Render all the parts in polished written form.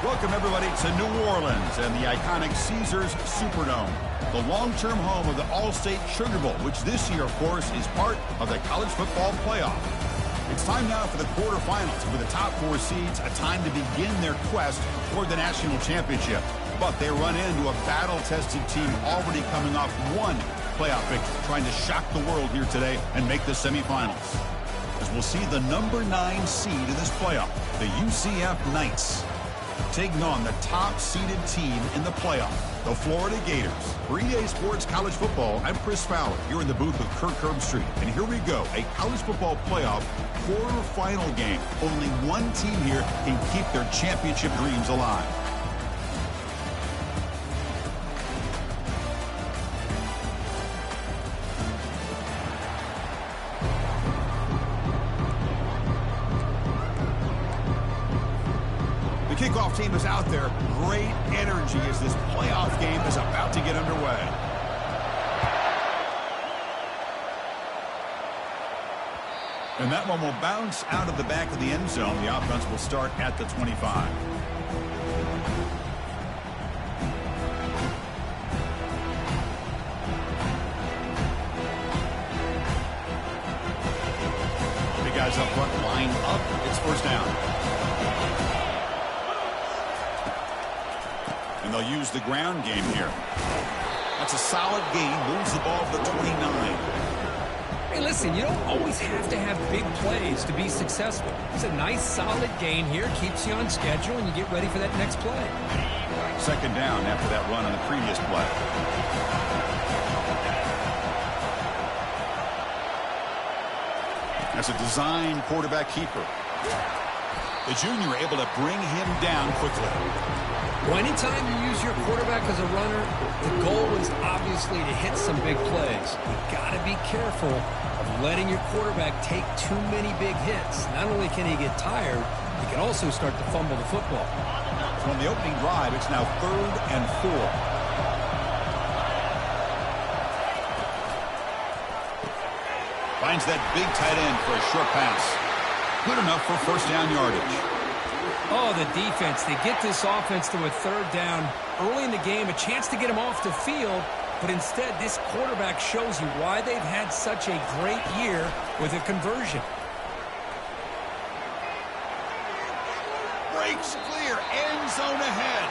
Welcome, everybody, to New Orleans and the iconic Caesars Superdome, the long-term home of the All-State Sugar Bowl, which this year, of course, is part of the college football playoff. It's time now for the quarterfinals, with the top four seeds a time to begin their quest toward the national championship. But they run into a battle-tested team already coming off one playoff victory, trying to shock the world here today and make the semifinals. As we'll see the number 9 seed in this playoff, the UCF Knights, taking on the top-seeded team in the playoff, the Florida Gators. For EA Sports College Football, I'm Chris Fowler, here in the booth with Kirk Herbstreit. And here we go, a college football playoff quarterfinal game. Only one team here can keep their championship dreams alive. Kickoff team is out there. Great energy as this playoff game is about to get underway. And that one will bounce out of the back of the end zone. The offense will start at the 25. The guys up front line up. It's first down. And they'll use the ground game here. That's a solid gain. Moves the ball to the 29. Hey, listen, you don't always have to have big plays to be successful. It's a nice, solid gain here. Keeps you on schedule, and you get ready for that next play. Second down after that run on the previous play. That's a design quarterback keeper. The junior able to bring him down quickly. Well, anytime you use your quarterback as a runner, the goal is obviously to hit some big plays. You've got to be careful of letting your quarterback take too many big hits. Not only can he get tired, he can also start to fumble the football. So on the opening drive, it's now 3rd and 4. Finds that big tight end for a short pass. Good enough for first down yardage. Oh, the defense. They get this offense to a 3rd down early in the game, a chance to get him off the field, but instead this quarterback shows you why they've had such a great year with a conversion. Breaks clear, end zone ahead.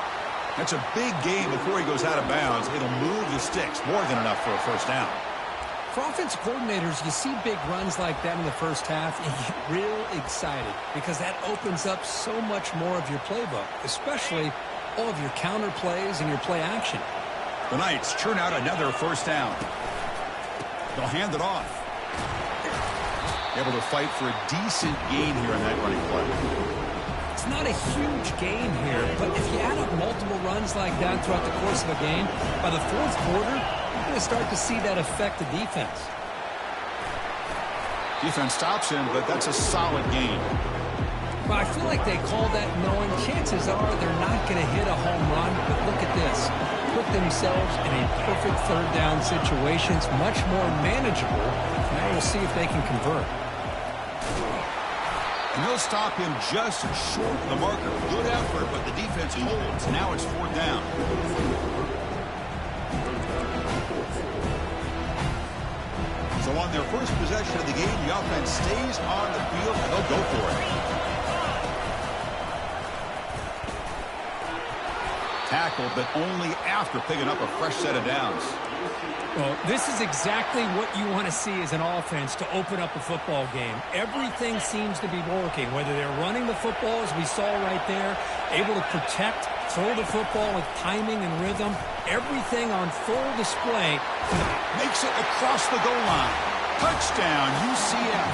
That's a big gain before he goes out of bounds. It'll move the sticks, more than enough for a first down. For offensive coordinators, you see big runs like that in the first half, and you get real excited because that opens up so much more of your playbook, especially all of your counter plays and your play action. The Knights churn out another first down. They'll hand it off. Able to fight for a decent gain here in that running play. It's not a huge gain here, but if you add up multiple runs like that throughout the course of a game, by the 4th quarter, you're going to start to see that affect the defense. Defense stops him, but that's a solid gain. Well, I feel like they call that knowing chances are they're not going to hit a home run, but look at this. Put themselves in a perfect 3rd down situation. It's much more manageable. Now we'll see if they can convert. And they'll stop him just short of the marker. Good effort, but the defense holds. Now it's 4th down. So on their first possession of the game, the offense stays on the field, and they'll go for it. Tackle, but only after picking up a fresh set of downs. Well, this is exactly what you want to see as an offense to open up a football game. Everything seems to be working, whether they're running the football, as we saw right there, able to protect, throw the football with timing and rhythm, everything on full display. Makes it across the goal line. Touchdown, UCF.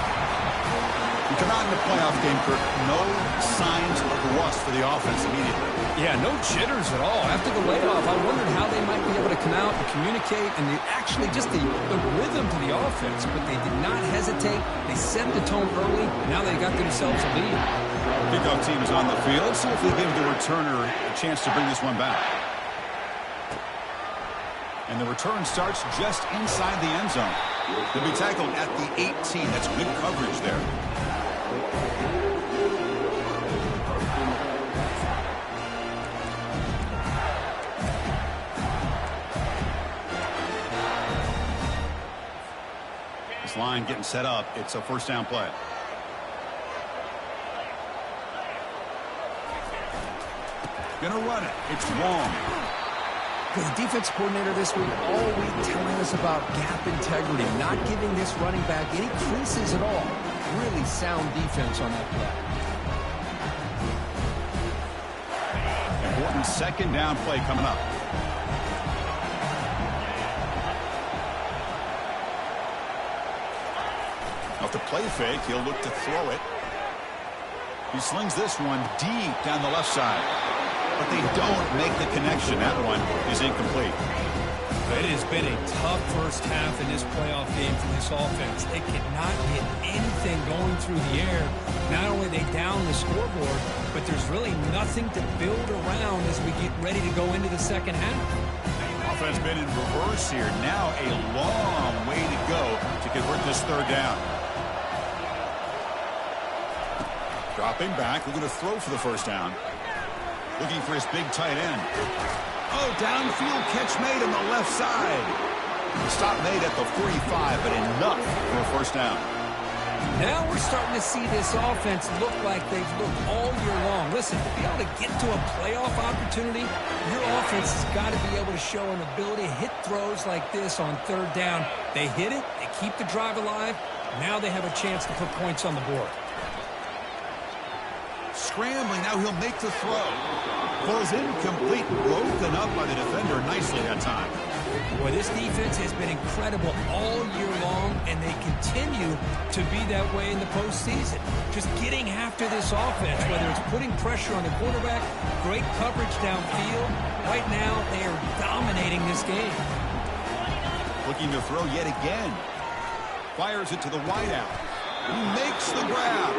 We come out in the playoff game, Kirk. No signs of rust for the offense immediately. Yeah, no jitters at all. After the layoff, I wondered how they might be able to come out and communicate and actually just the rhythm to the offense. But they did not hesitate. They set the tone early. Now they got themselves a lead. Kickoff team is on the field. Let's see if they give the returner a chance to bring this one back. And the return starts just inside the end zone. They'll be tackled at the 18. That's good coverage there. This line getting set up. It's a first down play. Gonna run it. It's Wong. The defense coordinator this week all week telling us about gap integrity, not giving this running back any creases at all. Really sound defense on that play. Important second down play coming up. Off the play fake, he'll look to throw it. He slings this one deep down the left side. But they don't make the connection. That one is incomplete. It has been a tough first half in this playoff game for this offense. They cannot get anything going through the air. Not only they down the scoreboard, but there's really nothing to build around as we get ready to go into the second half. Offense been in reverse here. Now a long way to go to convert this third down. Dropping back, looking to throw for the first down. Looking for his big tight end. Oh, downfield catch made on the left side. Stop made at the 45, but enough for a first down. Now we're starting to see this offense look like they've looked all year long. Listen, to be able to get to a playoff opportunity, your offense has got to be able to show an ability to hit throws like this on third down. They hit it, they keep the drive alive. Now they have a chance to put points on the board. Scrambling, now he'll make the throw. Falls incomplete, broken up by the defender nicely that time. Boy, this defense has been incredible all year long, and they continue to be that way in the postseason. Just getting after this offense, whether it's putting pressure on the quarterback, great coverage downfield. Right now, they are dominating this game. Looking to throw yet again. Fires it to the wideout. He makes the grab.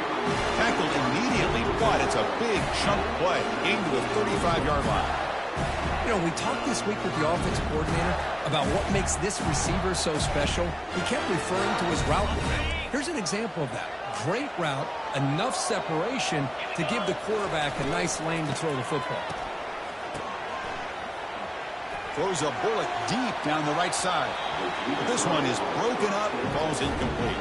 Tackled immediately, but it's a big chunk play. Gained to the 35-yard line. You know, we talked this week with the offense coordinator about what makes this receiver so special. He kept referring to his route running. Here's an example of that. Great route, enough separation to give the quarterback a nice lane to throw the football. Throws a bullet deep down the right side. But this one is broken up and falls incomplete.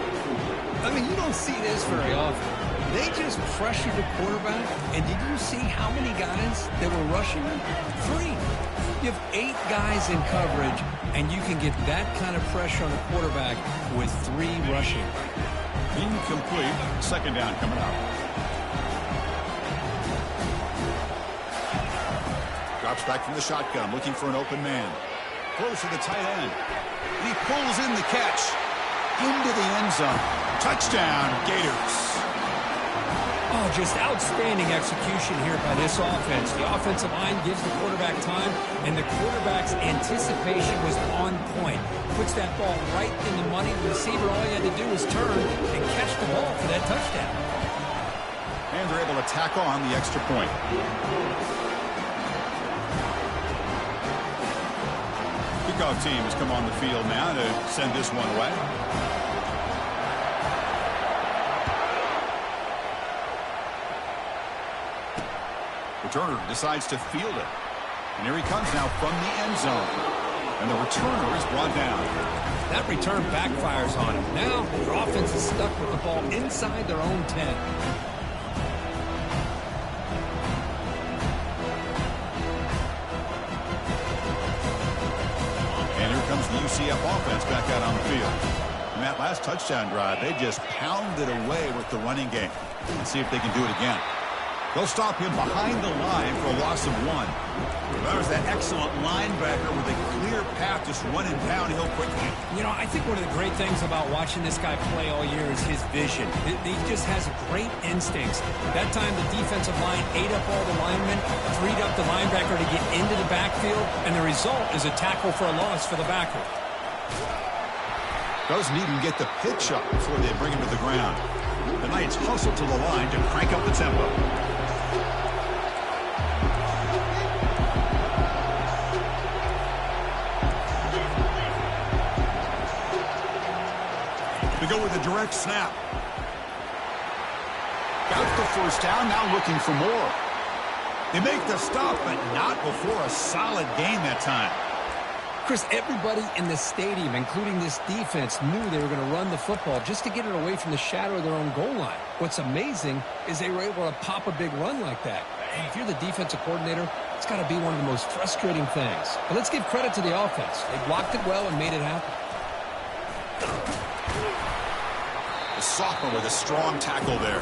I mean, you don't see this very often. They just pressured the quarterback, and did you see how many guys that were rushing him? 3. You have 8 guys in coverage, and you can get that kind of pressure on a quarterback with 3 rushing. Incomplete. Second down coming up. Drops back from the shotgun, looking for an open man. Close to the tight end. And he pulls in the catch. Into the end zone. Touchdown, Gators. Oh, just outstanding execution here by this offense. The offensive line gives the quarterback time, and the quarterback's anticipation was on point. Puts that ball right in the money. The receiver, all he had to do was turn and catch the ball for that touchdown. And they're able to tack on the extra point. Kickoff team has come on the field now to send this one away. Returner decides to field it. And here he comes now from the end zone. And the returner is brought down. That return backfires on him. Now their offense is stuck with the ball inside their own 10. And here comes the UCF offense back out on the field. In that last touchdown drive, they just pounded away with the running game. Let's see if they can do it again. They'll stop him behind the line for a loss of 1. That was that excellent linebacker with a clear path just running downhill quickly. You know, I think one of the great things about watching this guy play all year is his vision. He just has great instincts. That time the defensive line ate up all the linemen, freed up the linebacker to get into the backfield, and the result is a tackle for a loss for the backer. Doesn't even get the pitch up before they bring him to the ground. The Knights hustle to the line to crank up the tempo. To go with a direct snap. Got the first down, now looking for more. They make the stop, but not before a solid gain that time. Chris, everybody in the stadium, including this defense, knew they were going to run the football just to get it away from the shadow of their own goal line. What's amazing is they were able to pop a big run like that. And if you're the defensive coordinator, it's got to be one of the most frustrating things. But let's give credit to the offense. They blocked it well and made it happen. The sophomore with a strong tackle there.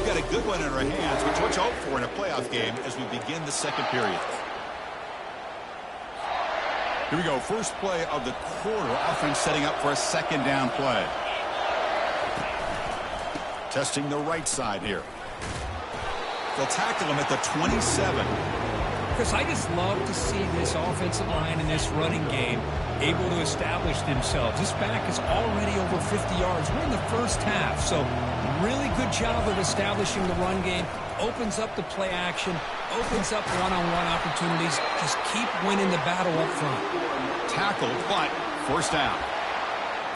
Got a good one in our hands, which what you hope for in a playoff game as we begin the second period. Here we go, first play of the quarter. Offense setting up for a second down play. Testing the right side here. They'll tackle him at the 27. Chris, I just love to see this offensive line in this running game able to establish themselves. This back is already over 50 yards. We're in the first half, so really good job of establishing the run game. Opens up the play action, opens up one-on-one opportunities. Just keep winning the battle up front. Tackle, but first down.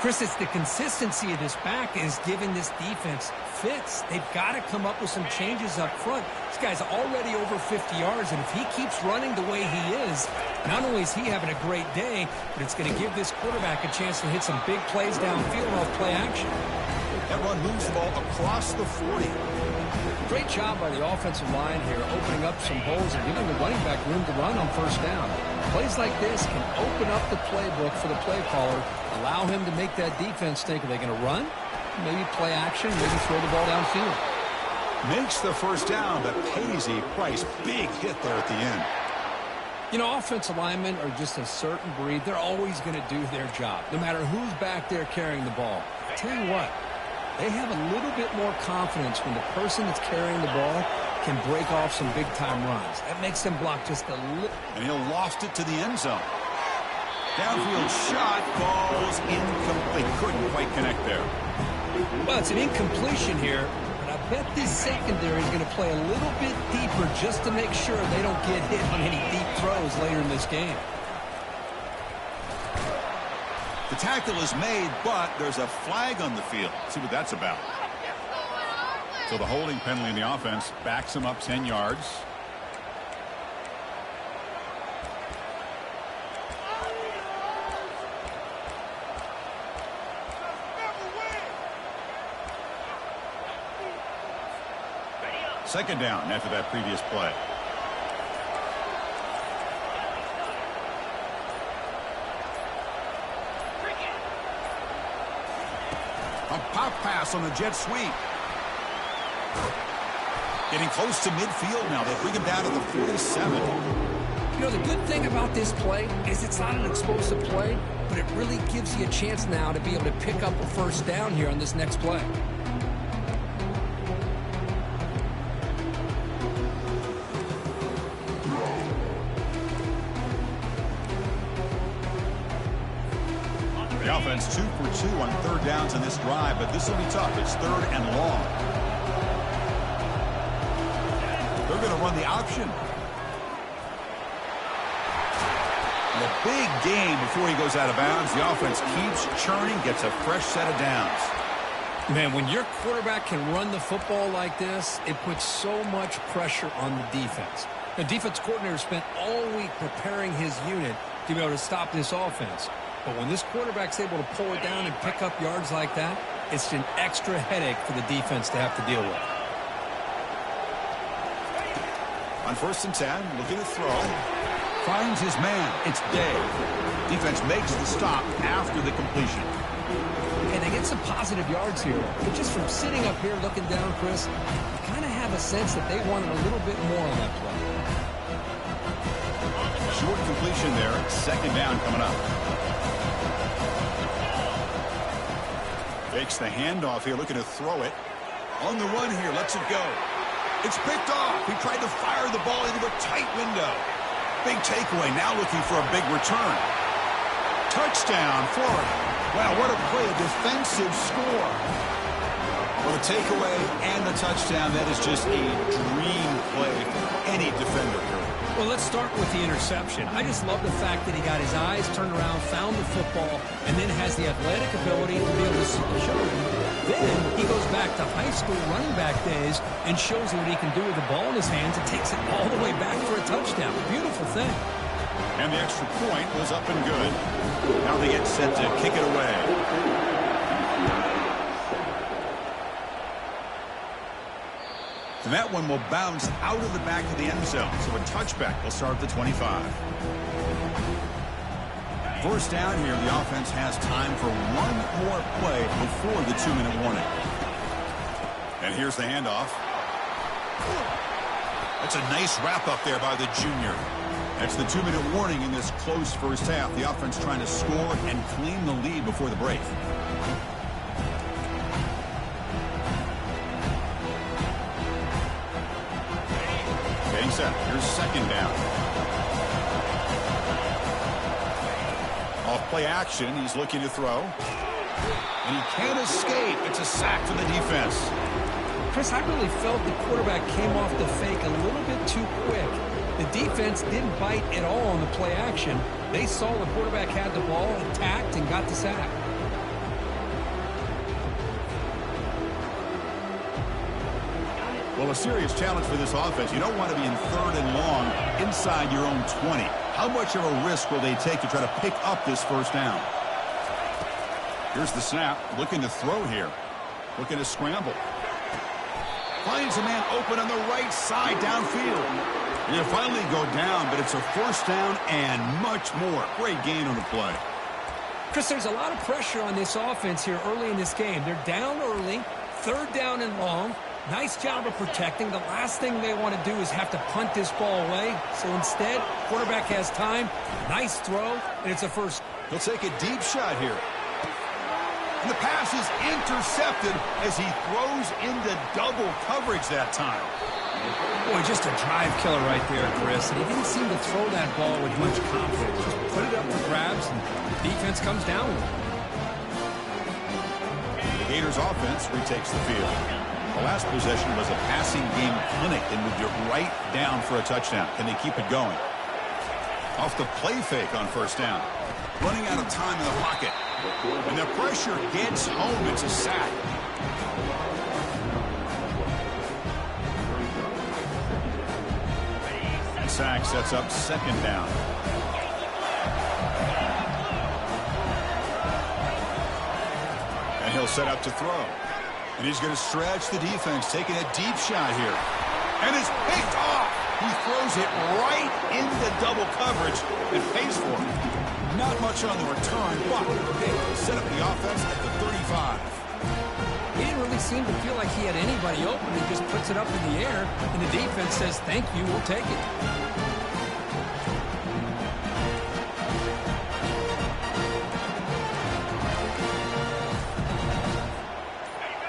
Chris, it's the consistency of this back is giving this defense fits. They've got to come up with some changes up front. This guy's already over 50 yards, and if he keeps running the way he is, not only is he having a great day, but it's going to give this quarterback a chance to hit some big plays downfield off play action. That run moves the ball across the 40. Great job by the offensive line here, opening up some holes and giving the running back room to run on first down. Plays like this can open up the playbook for the play caller, allow him to make that defense think, are they going to run? Maybe play action, maybe throw the ball downfield. Makes the first down, but pays a price. Big hit there at the end. You know, offensive linemen are just a certain breed. They're always going to do their job, no matter who's back there carrying the ball. I tell you what, they have a little bit more confidence when the person that's carrying the ball can break off some big-time runs. That makes them block just a little. And he'll loft it to the end zone. Downfield shot falls incomplete. Couldn't quite connect there. Well, it's an incompletion here, but I bet this secondary is going to play a little bit deeper just to make sure they don't get hit on any deep throws later in this game. The tackle is made, but there's a flag on the field. Let's see what that's about. So the holding penalty in the offense backs him up 10 yards. Second down after that previous play. A pop pass on the jet sweep. Getting close to midfield now. They bring him down to the 47. You know, the good thing about this play is it's not an explosive play, but it really gives you a chance now to be able to pick up a first down here on this next play. The offense 2 for 2 on third downs in this drive, but this will be tough. It's third and long. They're going to run the option. And a big gain before he goes out of bounds. The offense keeps churning, gets a fresh set of downs. Man, when your quarterback can run the football like this, it puts so much pressure on the defense. The defense coordinator spent all week preparing his unit to be able to stop this offense. But when this quarterback's able to pull it down and pick up yards like that, it's an extra headache for the defense to have to deal with. On first and 10, looking to throw. Finds his man. It's Day. Defense makes the stop after the completion. And they get some positive yards here. But just from sitting up here looking down, Chris, you kind of have a sense that they wanted a little bit more on that play. Short completion there. Second down coming up. Fakes the handoff here, looking to throw it. On the run here, lets it go. It's picked off. He tried to fire the ball into a tight window. Big takeaway, now looking for a big return. Touchdown, Florida. Wow, what a play, a defensive score. Well, the takeaway and the touchdown, that is just a dream play for any defender here. Well, let's start with the interception. I just love the fact that he got his eyes turned around, found the football, and then has the athletic ability to be able to see the shoulder. Then he goes back to high school running back days and shows what he can do with the ball in his hands and takes it all the way back for a touchdown. Beautiful thing. And the extra point was up and good. Now they get set to kick it away. And that one will bounce out of the back of the end zone. So a touchback will start at the 25. First down here, the offense has time for one more play before the 2-minute warning. And here's the handoff. That's a nice wrap up there by the junior. That's the 2-minute warning in this close first half. The offense trying to score and claim the lead before the break. Getting set. Here's second down. Off play action, he's looking to throw. And he can't escape. It's a sack for the defense. Chris, I really felt the quarterback came off the fake a little bit too quick. The defense didn't bite at all on the play action. They saw the quarterback had the ball, attacked, and got the sack. Well, a serious challenge for this offense. You don't want to be in 3rd and long inside your own 20. How much of a risk will they take to try to pick up this first down? Here's the snap. Looking to throw here. Looking to scramble. Finds a man open on the right side downfield. He'll finally go down, but it's a first down and much more. Great gain on the play. Chris, there's a lot of pressure on this offense here early in this game. They're down early, 3rd down and long. Nice job of protecting. The last thing they want to do is have to punt this ball away. So instead, quarterback has time. Nice throw, and it's a first. He'll take a deep shot here. And the pass is intercepted as he throws into double coverage that time. Boy, just a drive killer right there, Chris. And he didn't seem to throw that ball with much confidence. Just put it up for grabs, and the defense comes down with it. The Gators offense retakes the field. The last possession was a passing game clinic and moved it right down for a touchdown. Can they keep it going? Off the play fake on first down. Running out of time in the pocket. And the pressure gets home. It's a sack. The sack sets up second down. And he'll set up to throw. And he's going to stretch the defense, taking a deep shot here. And it's picked off. He throws it right into double coverage and pays for it. Not much on the return, but they set up the offense at the 35. He didn't really seem to feel like he had anybody open. He just puts it up in the air, and the defense says, thank you, we'll take it.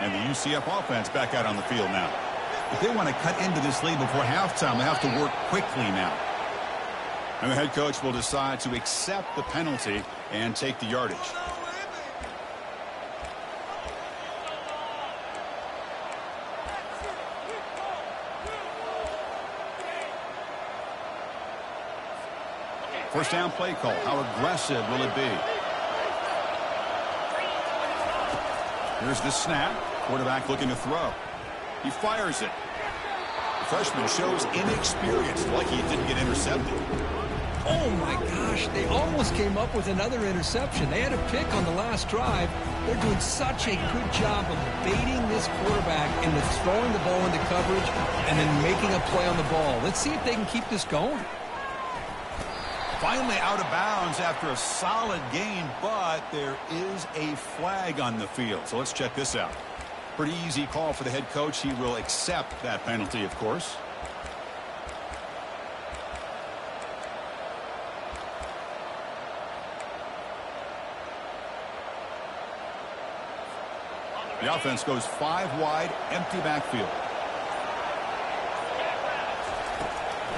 And the UCF offense back out on the field now. If they want to cut into this lead before halftime, they have to work quickly now. And the head coach will decide to accept the penalty and take the yardage. First down play call. How aggressive will it be? Here's the snap. Quarterback looking to throw. He fires it. The freshman shows inexperience, like he didn't get intercepted. Oh, my gosh. They almost came up with another interception. They had a pick on the last drive. They're doing such a good job of baiting this quarterback into throwing the ball into coverage and then making a play on the ball. Let's see if they can keep this going. Finally out of bounds after a solid gain, but there is a flag on the field. So let's check this out. Pretty easy call for the head coach. He will accept that penalty, of course. The offense goes 5 wide, empty backfield.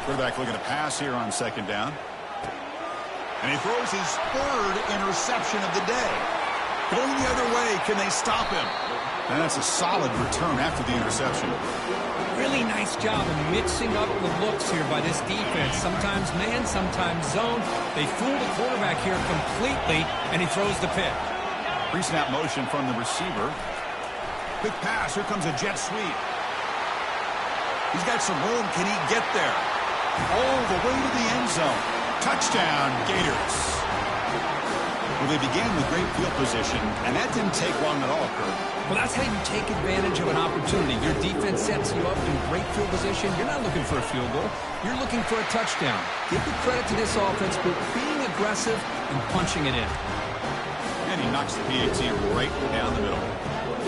Quarterback looking to pass here on second down. And he throws his 3rd interception of the day. Going the other way. Can they stop him? And that's a solid return after the interception. Really nice job of mixing up the looks here by this defense. Sometimes man, sometimes zone. They fool the quarterback here completely, and he throws the pick. Pre-snap motion from the receiver. Quick pass. Here comes a jet sweep. He's got some room. Can he get there? All the way to the end zone. Touchdown, Gators. Well, they began with great field position, and that didn't take long at all, Kurt. Well, that's how you take advantage of an opportunity. Your defense sets you up in great field position. You're not looking for a field goal. You're looking for a touchdown. Give the credit to this offense for being aggressive and punching it in. And he knocks the PAT right down the middle.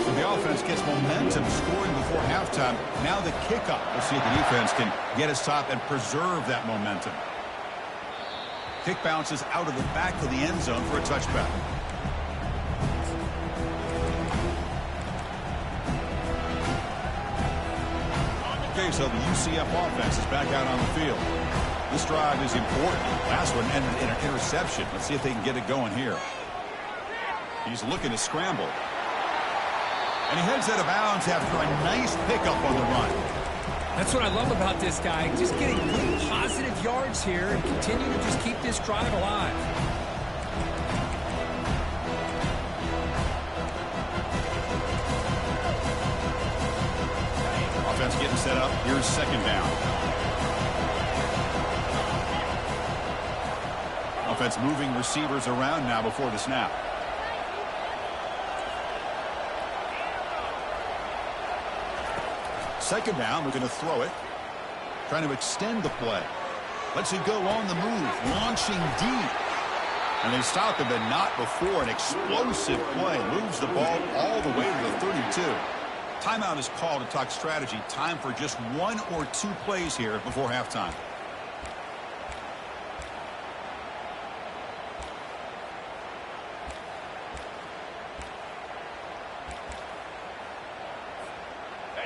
So the offense gets momentum scoring before halftime. Now the kickoff. We'll see if the defense can get a stop and preserve that momentum. Kick bounces out of the back of the end zone for a touchback. Okay, so the UCF offense is back out on the field. This drive is important. Last one ended in an interception. Let's see if they can get it going here. He's looking to scramble. And he heads out of bounds after a nice pickup on the run. That's what I love about this guy. Just getting good positive yards here and continue to just keep this drive alive. Offense getting set up. Here's second down. Offense moving receivers around now before the snap. Second down, we're going to throw it. Trying to extend the play. Lets it go on the move. Launching deep. And they stop him, but not before. An explosive play. Moves the ball all the way to the 32. Timeout is called to talk strategy. Time for just one or two plays here before halftime.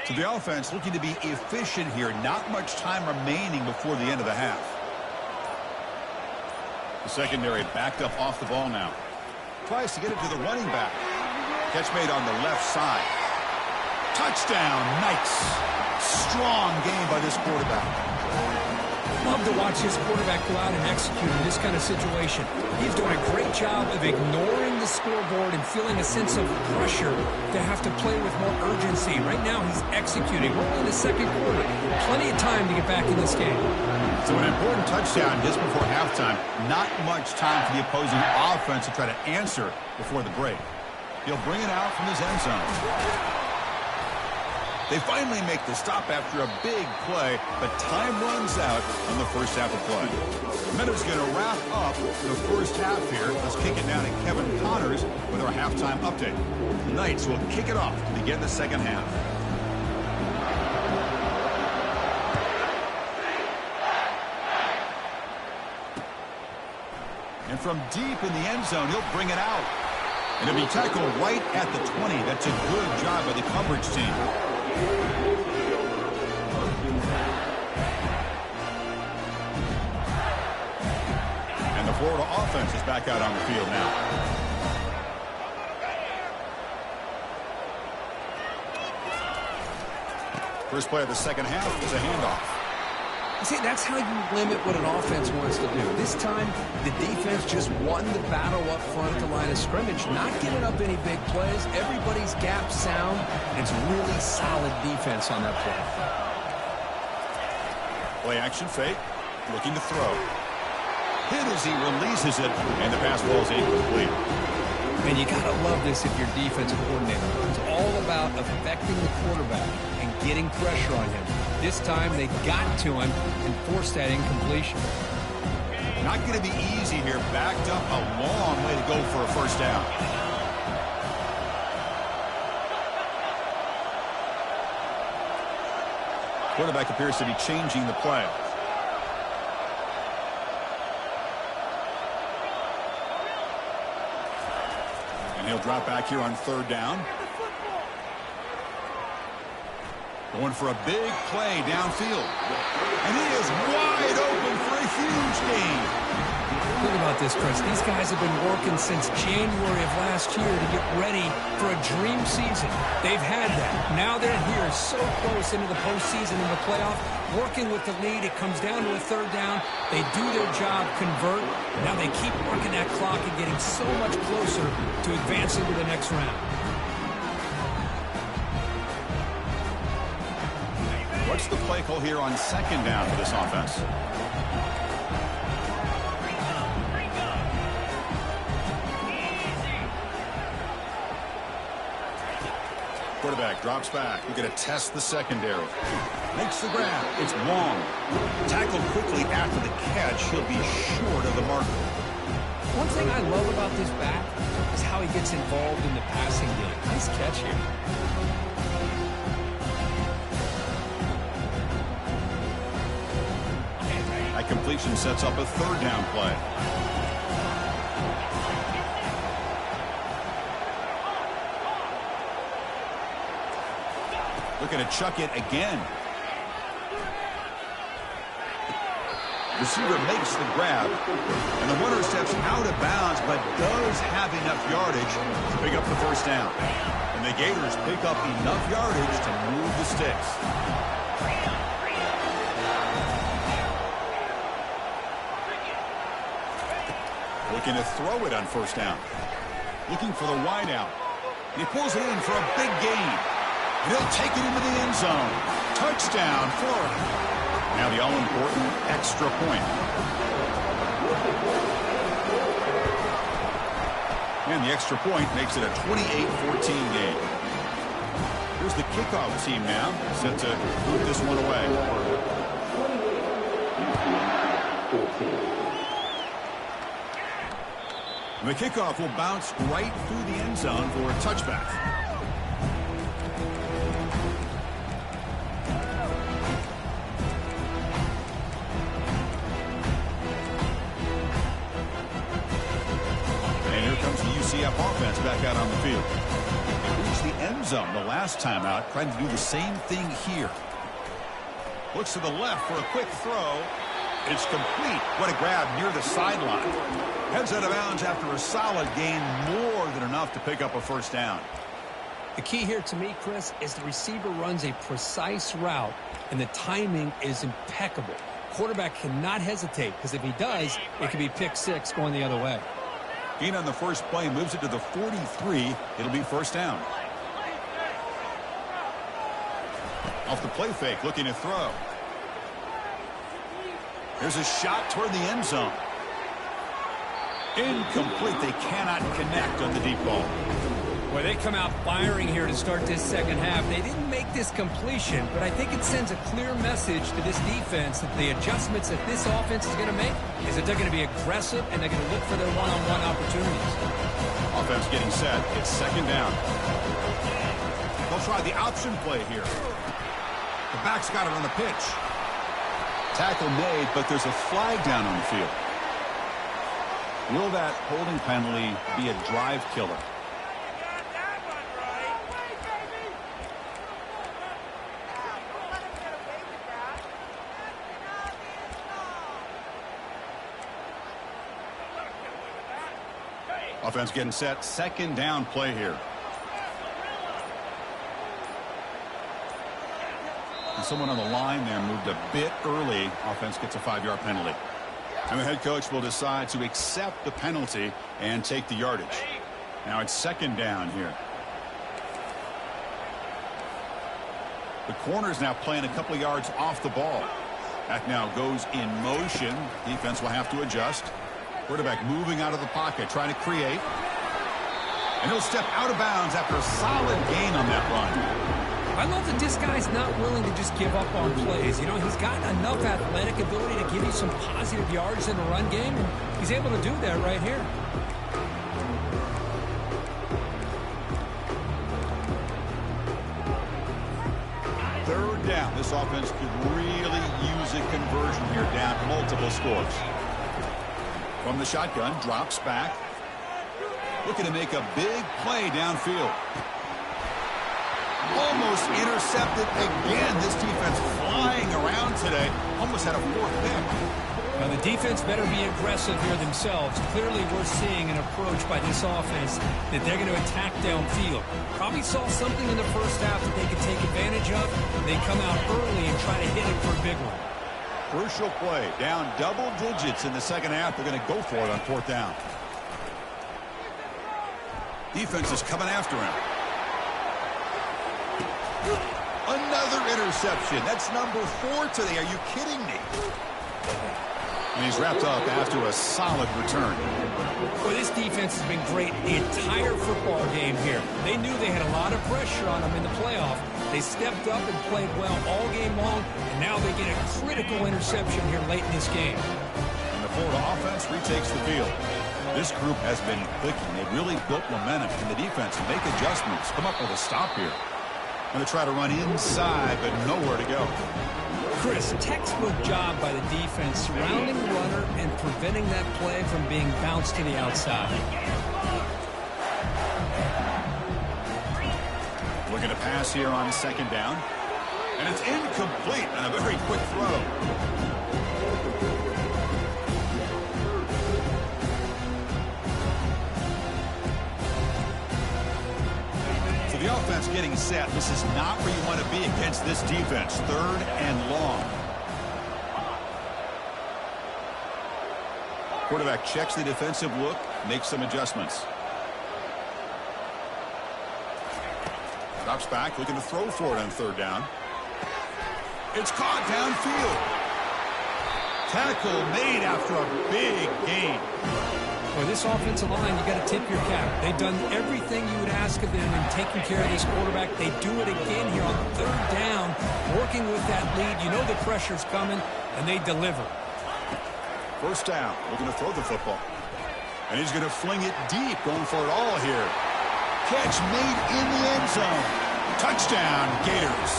So the offense looking to be efficient here. Not much time remaining before the end of the half. The secondary backed up off the ball now. Tries to get it to the running back. Catch made on the left side. Touchdown. Nice. Strong game by this quarterback. Love to watch his quarterback go out and execute in this kind of situation. He's doing a great job of ignoring the scoreboard and feeling a sense of pressure to have to play with more urgency. Right now, he's executing. We're in the second quarter. Plenty of time to get back in this game. So an important touchdown just before halftime. Not much time for the opposing offense to try to answer before the break. He'll bring it out from his end zone. They finally make the stop after a big play, but time runs out on the first half of play. Meadows going to wrap up the first half here. Let's kick it down to Kevin Connors with our halftime update. The Knights will kick it off to begin the second half. And from deep in the end zone, he'll bring it out. And it'll be tackled right at the 20. That's a good job by the coverage team. And the Florida offense is back out on the field now. First play of the second half is a handoff. See, that's how you limit what an offense wants to do. This time, the defense just won the battle up front at the line of scrimmage, not giving up any big plays. Everybody's gap sound, and it's really solid defense on that play. Play action fake, looking to throw. Hit as he releases it, and the pass ball is incomplete. And you got to love this if you're defensive coordinator. It's all about affecting the quarterback and getting pressure on him. This time they got to him and forced that incompletion. Not going to be easy here. Backed up a long way to go for a first down. Quarterback appears to be changing the play. And he'll drop back here on third down. Going for a big play downfield. And he is wide open for a huge gain. Think about this, Chris. These guys have been working since January of last year to get ready for a dream season. They've had that. Now they're here so close into the postseason and the playoff, working with the lead. It comes down to a third down. They do their job, convert. Now they keep working that clock and getting so much closer to advancing to the next round. What's the play call here on second down for this offense? Quarterback drops back. You're going to test the secondary. Makes the grab. It's Wong. Tackled quickly after the catch. He'll be short of the marker. One thing I love about this back is how he gets involved in the passing game. Nice catch here. That completion sets up a third down play. Looking to chuck it again. Receiver makes the grab, and the runner steps out of bounds, but does have enough yardage to pick up the first down. And the Gators pick up enough yardage to move the sticks. Looking to throw it on first down. Looking for the wide out. And he pulls it in for a big gain. And he'll take it into the end zone. Touchdown, Florida. Now the all-important extra point. And the extra point makes it a 28-14 game. Here's the kickoff team now, set to move this one away. And the kickoff will bounce right through the end zone for a touchback. CF offense back out on the field. They reached the end zone the last time out, trying to do the same thing here. Looks to the left for a quick throw. It's complete. What a grab near the sideline. Heads out of bounds after a solid gain, more than enough to pick up a first down. The key here to me, Chris, is the receiver runs a precise route, and the timing is impeccable. Quarterback cannot hesitate, because if he does, it could be pick six going the other way. Gain on the first play, moves it to the 43. It'll be first down. Off the play fake, looking to throw. There's a shot toward the end zone. Incomplete. They cannot connect on the deep ball. Well, they come out firing here to start this second half. They didn't make this completion, but I think it sends a clear message to this defense that the adjustments that this offense is going to make is that they're going to be aggressive and they're going to look for their one-on-one opportunities. Offense getting set. It's second down. They'll try the option play here. The back's got it on the pitch. Tackle made, but there's a flag down on the field. Will that holding penalty be a drive killer? Offense getting set. Second down play here. And someone on the line there moved a bit early. Offense gets a 5-yard penalty. And the head coach will decide to accept the penalty and take the yardage. Now it's second down here. The corner's now playing a couple of yards off the ball. That now goes in motion. Defense will have to adjust. Quarterback moving out of the pocket, trying to create. And he'll step out of bounds after a solid gain on that run. I love that this guy's not willing to just give up on plays. You know, he's got enough athletic ability to give you some positive yards in the run game, and he's able to do that right here. Third down. This offense could really use a conversion here, down multiple scores. From the shotgun, drops back. Looking to make a big play downfield. Almost intercepted again. This defense flying around today. Almost had a fourth pick. Now, the defense better be aggressive here themselves. Clearly, we're seeing an approach by this offense that they're going to attack downfield. Probably saw something in the first half that they could take advantage of. They come out early and try to hit it for a big one. Crucial play. Down double digits in the second half. They're going to go for it on fourth down. Defense is coming after him. Another interception. That's number 4 today. Are you kidding me? And he's wrapped up after a solid return. Well, this defense has been great the entire football game here. They knew they had a lot of pressure on them in the playoff. They stepped up and played well all game long, and now they get a critical interception here late in this game. And the Florida offense retakes the field. This group has been clicking. They've really built momentum in the defense and make adjustments. Come up with a stop here. Going to try to run inside, but nowhere to go. Chris, textbook job by the defense surrounding the runner and preventing that play from being bounced to the outside. Looking to pass here on second down. And it's incomplete on a very quick throw. So the offense getting set. This is not where you want to be against this defense. Third and long. Quarterback checks the defensive look, makes some adjustments. Drops back, looking to throw for it on third down. It's caught downfield. Tackle made after a big gain. For this offensive line, you got to tip your cap. They've done everything you would ask of them in taking care of this quarterback. They do it again here on third down, working with that lead. You know the pressure's coming, and they deliver. First down, looking to throw the football. And he's going to fling it deep, going for it all here. Catch made in the end zone. Touchdown, Gators.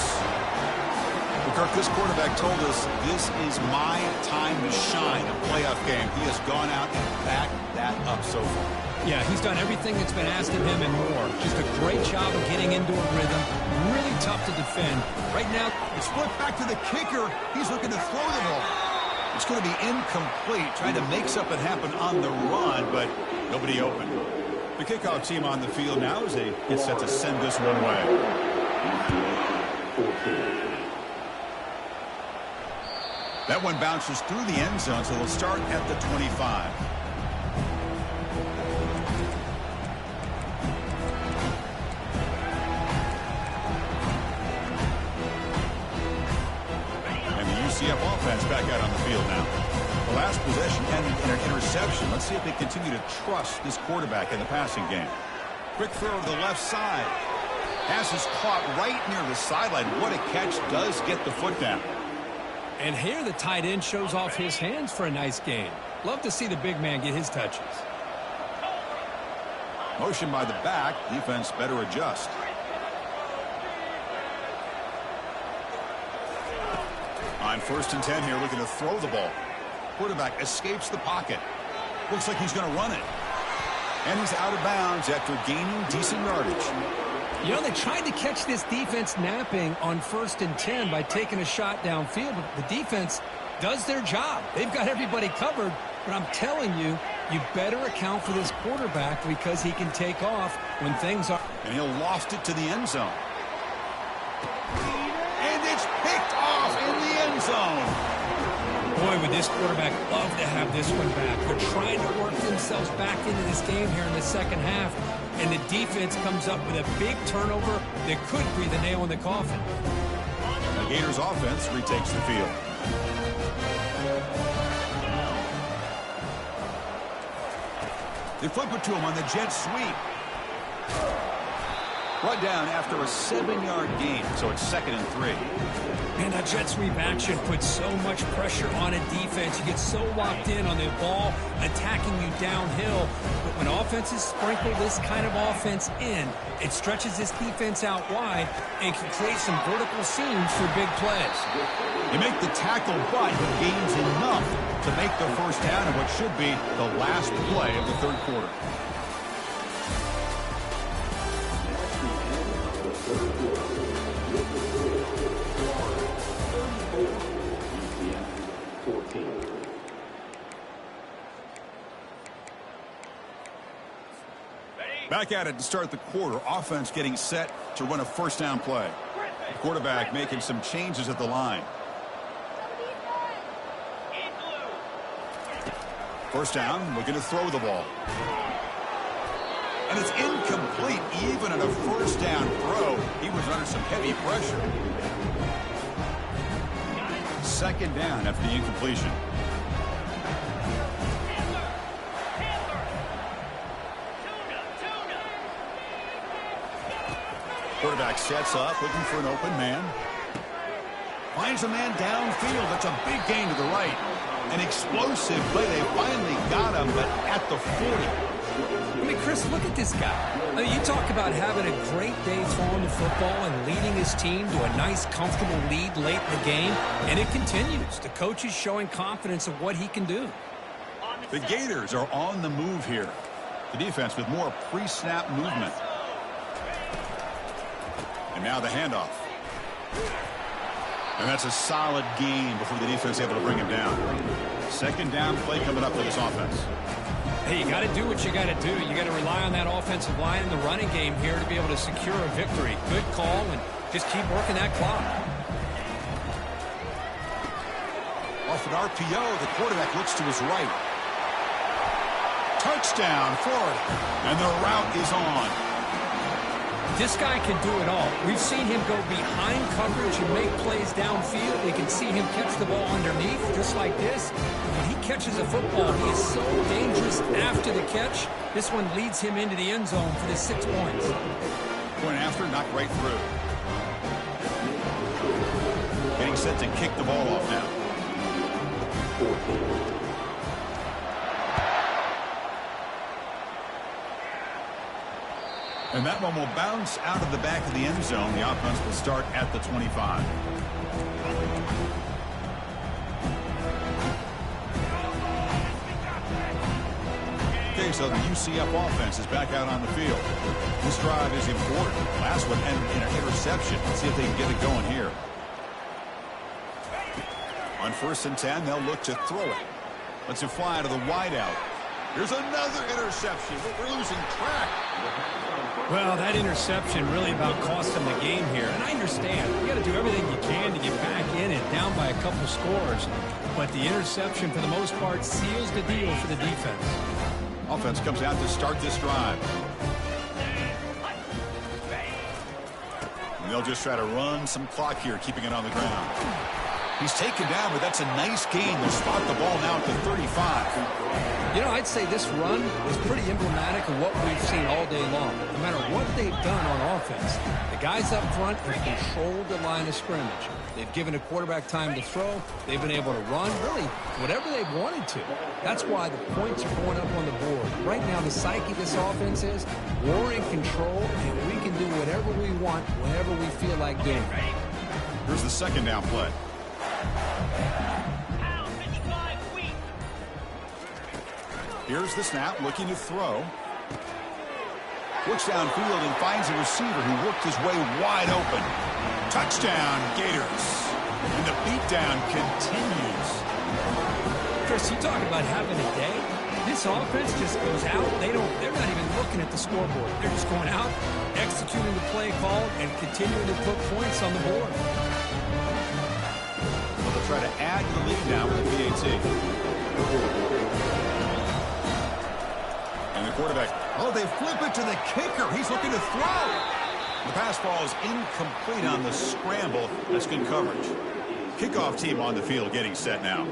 Well, Kirk, this quarterback told us this is my time to shine, a playoff game. He has gone out and backed that up so far. Yeah, he's done everything that's been asked of him and more. Just a great job of getting into a rhythm. Really tough to defend. Right now, it's flipped back to the kicker. He's looking to throw the ball. It's going to be incomplete, trying to make something happen on the run, but nobody open. The kickoff team on the field now as they get set to send this one away. That one bounces through the end zone, so they'll start at the 25. CF offense back out on the field now. The last possession ended in an interception. Let's see if they continue to trust this quarterback in the passing game. Quick throw to the left side. Pass is caught right near the sideline. What a catch, does get the foot down. And here the tight end shows off his hands for a nice gain. Love to see the big man get his touches. Motion by the back. Defense better adjust. On first and 10 here, looking to throw the ball. Quarterback escapes the pocket. Looks like he's going to run it. And he's out of bounds after gaining decent yardage. You know, they tried to catch this defense napping on first and 10 by taking a shot downfield, but the defense does their job. They've got everybody covered, but I'm telling you, you better account for this quarterback because he can take off when things are... And he'll loft it to the end zone. And it's picked off in the end zone. Boy, would this quarterback love to have this one back. They're trying to work themselves back into this game here in the second half, and the defense comes up with a big turnover that could be the nail in the coffin. The Gators offense retakes the field. They flip it to him on the jet sweep. Brought down after a 7-yard gain, so it's 2nd and 3. And that jet sweep action puts so much pressure on a defense. You get so locked in on the ball attacking you downhill. But when offenses sprinkle this kind of offense in, it stretches this defense out wide and can create some vertical seams for big plays. You make the tackle, but he gains enough to make the first down in what should be the last play of the third quarter. Back at it to start the quarter. Offense getting set to run a first down play. The quarterback making some changes at the line. First down, looking to throw the ball. And it's incomplete. Even on a first down throw, he was under some heavy pressure. Second down after the incompletion. Quarterback sets up, looking for an open man. Finds a man downfield. That's a big gain to the right. An explosive play. They finally got him, but at the 40. I mean, Chris, look at this guy. I mean, you talk about having a great day throwing the football and leading his team to a nice, comfortable lead late in the game, and it continues. The coach is showing confidence of what he can do. The Gators are on the move here. The defense with more pre-snap movement. And now the handoff. And that's a solid gain before the defense is able to bring him down. Second down play coming up for this offense. Hey, you got to do what you got to do. You got to rely on that offensive line in the running game here to be able to secure a victory. Good call, and just keep working that clock. Off an RPO, the quarterback looks to his right. Touchdown, Florida. And the route is on. This guy can do it all. We've seen him go behind coverage and make plays downfield. We can see him catch the ball underneath, just like this. When he catches a football, he is so dangerous after the catch. This one leads him into the end zone for the 6 points. Point after, knocked right through. Getting set to kick the ball off now. And that one will bounce out of the back of the end zone. The offense will start at the 25. Okay, so the UCF offense is back out on the field. This drive is important. Last one ended in an interception. Let's see if they can get it going here. On 1st and 10, they'll look to throw it. Let's it fly to the wideout. Here's another interception. We're losing track. Well, that interception really about cost them the game here. And I understand. You got to do everything you can to get back in and down by a couple scores. But the interception, for the most part, seals the deal for the defense. Offense comes out to start this drive. And they'll just try to run some clock here, keeping it on the ground. He's taken down, but that's a nice gain. They'll spot the ball now at the 35. You know, I'd say this run is pretty emblematic of what we've seen all day long. No matter what they've done on offense, the guys up front have controlled the line of scrimmage. They've given a quarterback time to throw. They've been able to run, really, whatever they've wanted to. That's why the points are going up on the board. Right now, the psyche of this offense is we're in control, and we can do whatever we want whenever we feel like doing it. Here's the second down play. Here's the snap, looking to throw. Looks downfield and finds a receiver who worked his way wide open. Touchdown, Gators. And the beatdown continues. Chris, you talk about having a day. This offense just goes out. They're not even looking at the scoreboard. They're just going out, executing the play call, and continuing to put points on the board. Well, they'll try to add to the lead now with the PAT. And the quarterback, oh, they flip it to the kicker. He's looking to throw. The pass ball is incomplete on the scramble. That's good coverage. Kickoff team on the field getting set now.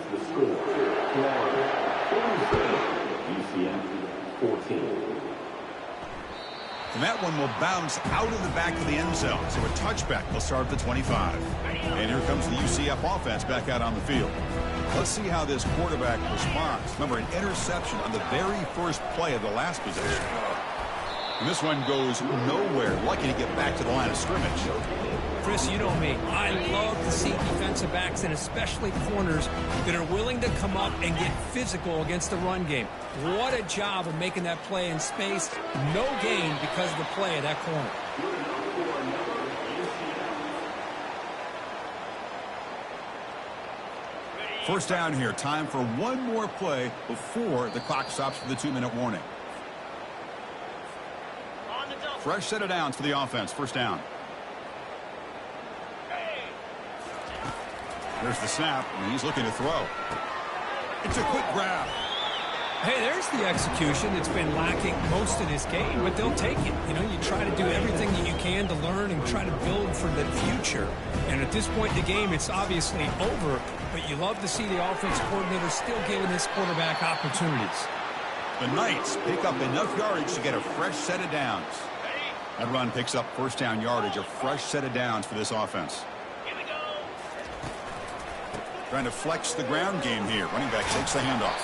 And that one will bounce out of the back of the end zone. So a touchback. They'll start at the 25. And here comes the UCF offense back out on the field. Let's see how this quarterback responds. Remember, an interception on the very first play of the last possession. And this one goes nowhere. Lucky to get back to the line of scrimmage. Chris, you know me. I love to see defensive backs and especially corners that are willing to come up and get physical against the run game. What a job of making that play in space. No gain because of the play of that corner. First down here. Time for one more play before the clock stops for the 2-minute warning. Fresh set of downs for the offense. First down. There's the snap, and he's looking to throw. It's a quick grab. Hey, there's the execution that's been lacking most of this game, but they'll take it. You know, you try to do everything that you can to learn and try to build for the future. And at this point in the game, it's obviously over, but you love to see the offense coordinator still giving this quarterback opportunities. The Knights pick up enough yardage to get a fresh set of downs. That run picks up first down yardage, a fresh set of downs for this offense. Trying to flex the ground game here. Running back takes the handoff.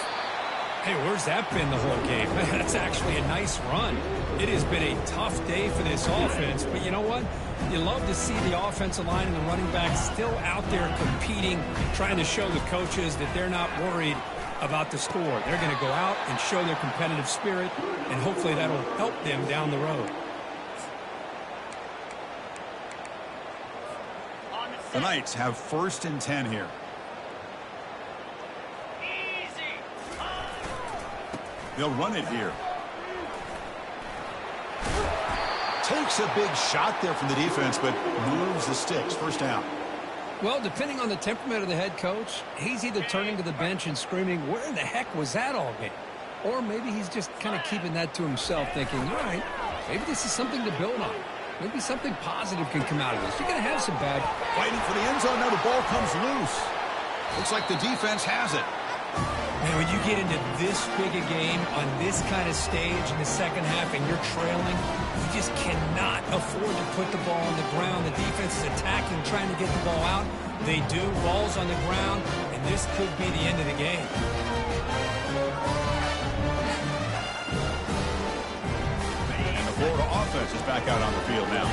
Hey, where's that been the whole game? That's actually a nice run. It has been a tough day for this offense, but you know what? You love to see the offensive line and the running back still out there competing, trying to show the coaches that they're not worried about the score. They're going to go out and show their competitive spirit, and hopefully that'll help them down the road. The Knights have 1st and 10 here. They'll run it here. Takes a big shot there from the defense, but moves the sticks. First down. Well, depending on the temperament of the head coach, he's either turning to the bench and screaming, where the heck was that all game? Or maybe he's just kind of keeping that to himself, thinking, all right, maybe this is something to build on. Maybe something positive can come out of this. You're going to have some bad. Fighting for the end zone. Now the ball comes loose. Looks like the defense has it. Man, when you get into this big a game on this kind of stage in the second half and you're trailing, you just cannot afford to put the ball on the ground. The defense is attacking, trying to get the ball out. They do. Ball's on the ground, and this could be the end of the game. And the Florida offense is back out on the field now.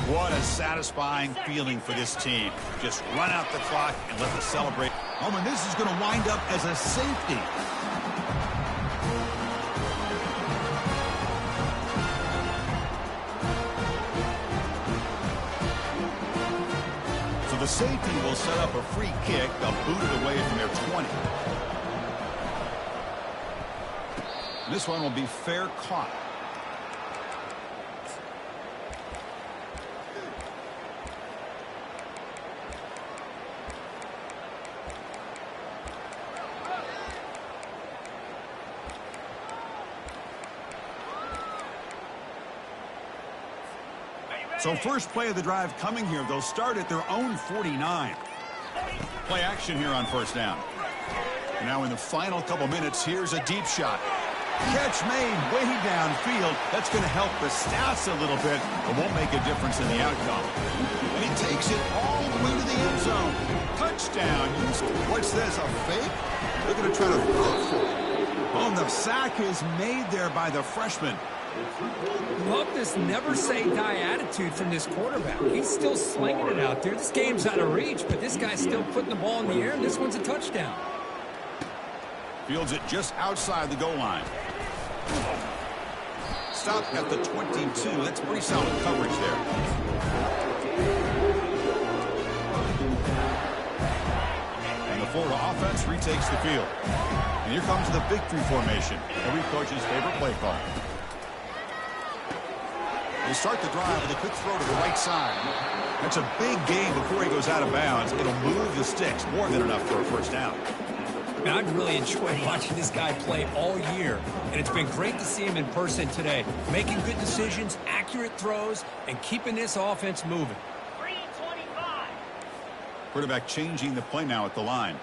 What a satisfying feeling for this team. Just run out the clock and let them celebrate. Oh, and this is going to wind up as a safety. So the safety will set up a free kick. They'll boot it away from their 20. This one will be fair caught. So first play of the drive coming here. They'll start at their own 49. Play action here on first down. Now in the final couple minutes, here's a deep shot. Catch made way downfield. That's going to help the stats a little bit, but won't make a difference in the outcome. And he takes it all the way to the end zone. Touchdown. What's this, a fake? They're going to try to look for it. Oh, and the sack is made there by the freshman. Love this never say die attitude from this quarterback. He's still slinging it out there. This game's out of reach, but this guy's still putting the ball in the air, and this one's a touchdown. Fields it just outside the goal line. Stop at the 22. That's pretty solid coverage there. And the Florida offense retakes the field. And here comes the victory formation, every coach's favorite play call. They start the drive with a quick throw to the right side. That's a big gain before he goes out of bounds. It'll move the sticks, more than enough for a first down. I've really enjoyed watching this guy play all year, and it's been great to see him in person today, making good decisions, accurate throws, and keeping this offense moving. 325. Quarterback changing the play now at the line.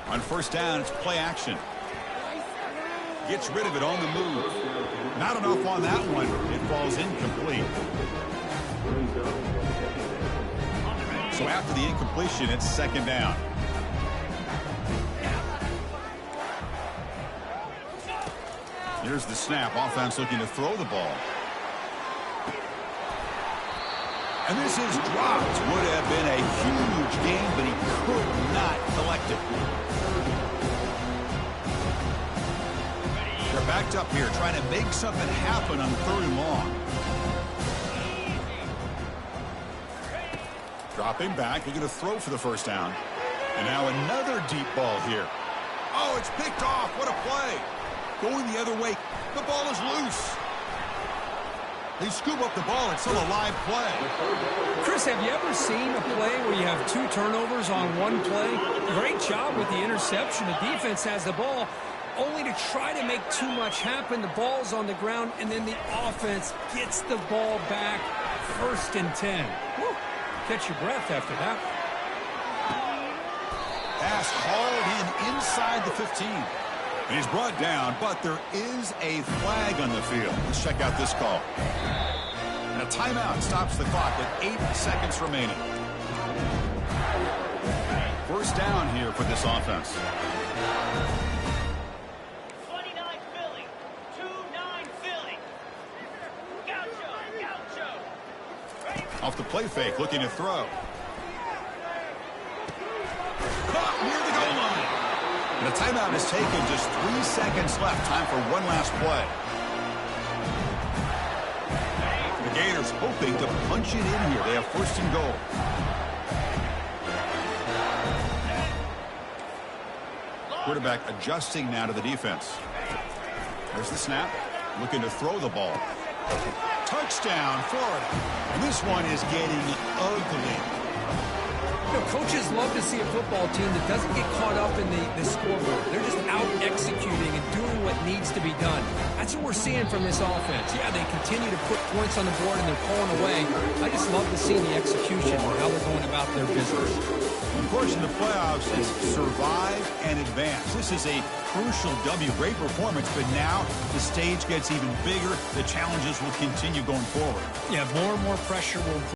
On first down, it's play action. Gets rid of it on the move. Not enough on that one. It falls incomplete. So after the incompletion, it's second down. Here's the snap. Offense looking to throw the ball. And this is dropped. Would have been a huge game, but he could not collect it. They're backed up here, trying to make something happen on 3rd and long. Dropping back, they're going to throw for the first down. And now another deep ball here. Oh, it's picked off. What a play. Going the other way. The ball is loose. They scoop up the ball. It's still a live play. Chris, have you ever seen a play where you have 2 turnovers on one play? Great job with the interception. The defense has the ball, only to try to make too much happen. The ball's on the ground, and then the offense gets the ball back. 1st and 10. Woo. Catch your breath after that. Pass hauled in inside the 15. And he's brought down, but there is a flag on the field. Let's check out this call. And a timeout stops the clock with 8 seconds remaining. 1st down here for this offense. 29 Philly. 2-9 Philly. Gaucho. Off the play fake, looking to throw. Caught near the goal line. And a timeout is taken. Just 3 seconds left. Time for one last play. The Gators hoping to punch it in here. They have 1st and goal. Quarterback adjusting now to the defense. There's the snap. Looking to throw the ball. Touchdown, Florida. And this one is getting ugly. You know, coaches love to see a football team that doesn't get caught up in the scoreboard. They're just out executing and doing what needs to be done. That's what we're seeing from this offense. Yeah, they continue to put points on the board and they're pulling away. I just love to see the execution and how they're going about their business. Of course, in the playoffs, it's survive and advance. This is a crucial W. Great performance, but now the stage gets even bigger. The challenges will continue going forward. Yeah, more and more pressure will